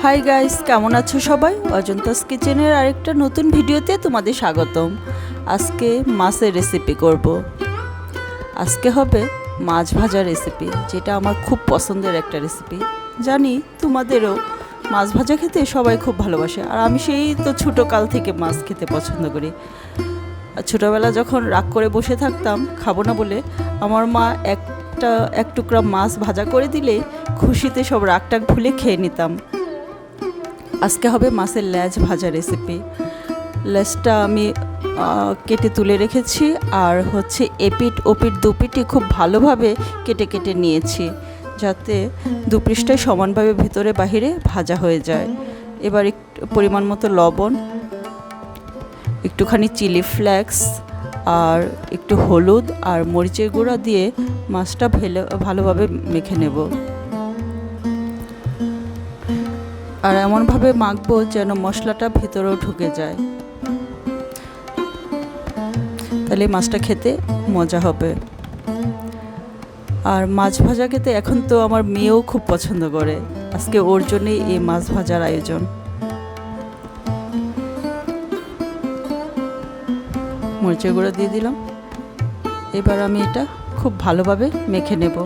Hi guys, কেমন আছো সবাই? অজন্তাস কিচেনের আরেকটা নতুন ভিডিওতে তোমাদের স্বাগতম। আজকে মাছের রেসিপি করব। আজকে হবে মাছ ভাজা রেসিপি, যেটা আমার খুব পছন্দের একটা রেসিপি। জানি তোমাদেরও মাছ ভাজা খেতে সবাই খুব ভালোবাসে, আর আমি সেই তো ছোটো কাল থেকে মাছ খেতে পছন্দ করি। আর ছোটোবেলা যখন রাগ করে বসে থাকতাম খাবো না বলে, আমার মা এক টুকরা মাছ ভাজা করে দিলে খুশিতে সব রাগটাগ ভুলে খেয়ে নিতাম। আজকে হবে মাছের লেজ ভাজা রেসিপি। লেজটা আমি কেটে তুলে রেখেছি, আর হচ্ছে এপিট ওপিট দুপিটি খুব ভালোভাবে কেটে কেটে নিয়েছি, যাতে দুপৃষ্ঠায় সমানভাবে ভিতরে বাহিরে ভাজা হয়ে যায়। এবার একটু পরিমাণ মতো লবণ, একটুখানি চিলি ফ্লেক্স, আর একটু হলুদ আর মরিচের গুঁড়া দিয়ে মাছটা ভালোভাবে মেখে নেব। আর এমনভাবে মাখবো যেন মশলাটা ভিতরেও ঢুকে যায়, তাহলে মাছটা খেতে মজা হবে। আর মাছ ভাজা খেতে এখন তো আমার মেয়েও খুব পছন্দ করে। আজকে ওর জন্যই এই মাছ ভাজার আয়োজন। মরিচের গুঁড়ো দিয়ে দিলাম। এবার আমি এটা খুব ভালোভাবে মেখে নেব।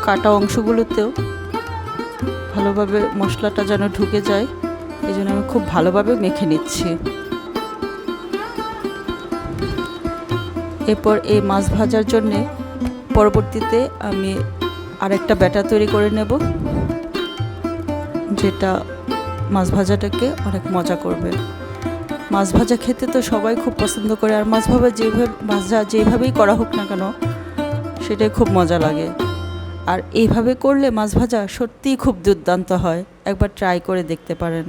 কাটা অংশগুলোতেও ভালোভাবে মশলাটা যেন ঢুকে যায়, এই জন্য আমি খুব ভালোভাবে মেখে নিচ্ছি। এরপর এই মাছ ভাজার জন্যে পরবর্তীতে আমি আরেকটা ব্যাটার তৈরি করে নেব, যেটা মাছ ভাজাটাকে অনেক মজা করবে। মাছ ভাজা খেতে তো সবাই খুব পছন্দ করে, আর মাছ ভাজা যেভাবেই করা হোক না কেন সেটাই খুব মজা লাগে। আর এইভাবে করলে মাছ ভাজা সত্যিই খুব দুর্দান্ত হয়, একবার ট্রাই করে দেখতে পারেন।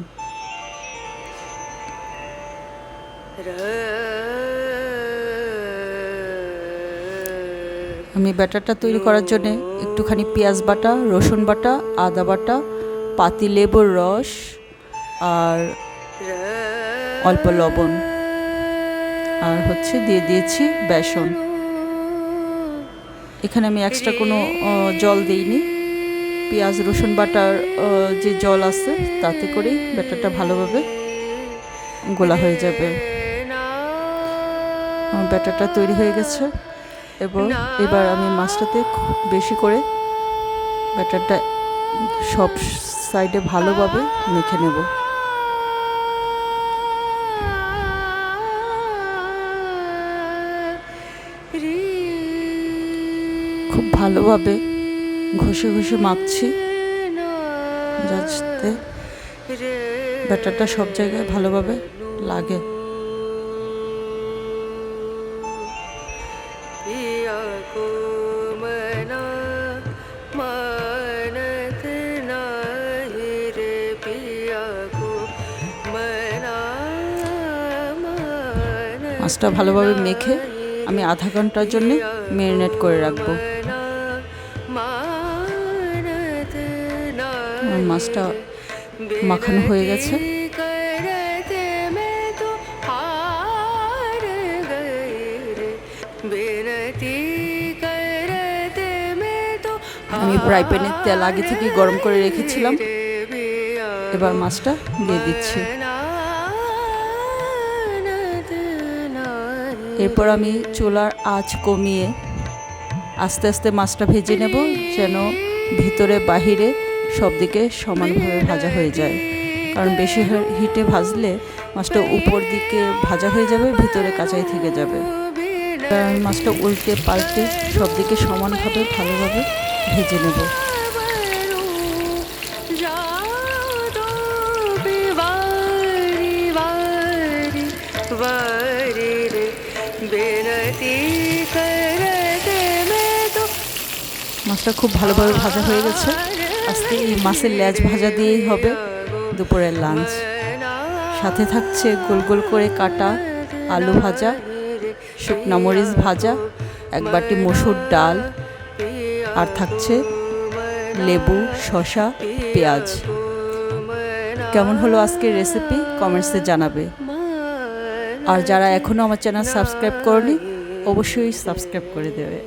আমি ব্যাটারটা তৈরি করার জন্য একটুখানি পেঁয়াজ বাটা, রসুন বাটা, আদা বাটা, পাতিলেবুর রস, আর অল্প লবণ, আর হচ্ছে দিয়ে দিয়েছি বেসন। এখানে আমি এক্সট্রা কোনো জল দিইনি। পেঁয়াজ রসুন বাটার যে জল আছে তাতে করেই ব্যাটারটা ভালোভাবে গোলা হয়ে যাবে। আমার ব্যাটারটা তৈরি হয়ে গেছে। এবার আমি মাছটাতে বেশি করে ব্যাটারটা সব সাইডে ভালোভাবে মেখে নেব। খুব ভালোভাবে ঘষে ঘষে মাখছি, যাতে ব্যাটারটা সব জায়গায় ভালোভাবে লাগে। মাছটা ভালোভাবে মেখে আমি আধা ঘন্টার জন্য ম্যারিনেট করে রাখবো। মাছটা মাখানো হয়ে গেছে। আমি ফ্রাই প্যানে তেল আগে থেকে গরম করে রেখেছিলাম। এবার মাছটা দিয়ে দিচ্ছি। এরপর আমি চুলার আঁচ কমিয়ে আস্তে আস্তে মাছটা ভেজে নেব, যেন ভিতরে বাহিরে সব দিকে সমানভাবে ভাজা হয়ে যায়। কারণ বেশি হিটে ভাজলে মাছটা উপর দিকে ভাজা হয়ে যাবে, ভিতরে কাঁচাই থেকে যাবে। এবার আমি মাছটা উল্টে পাল্টে সব দিকে সমানভাবে ভালোভাবে ভেজে নেব। মাছটা খুব ভালোভাবে ভাজা হয়ে গেছে। আজকে এই মাছের লেজ ভাজা দিয়েই হবে দুপুরের লাঞ্চ। সাথে থাকছে গোল গোল করে কাটা আলু ভাজা, শুকনো মরিচ ভাজা, এক বাটি মসুর ডাল, আর থাকছে লেবু, শসা, পেঁয়াজ। কেমন হলো আজকের রেসিপি কমেন্টসে জানাবে। আর যারা এখনও আমার চ্যানেল সাবস্ক্রাইব করনি অবশ্যই সাবস্ক্রাইব করে দেবে।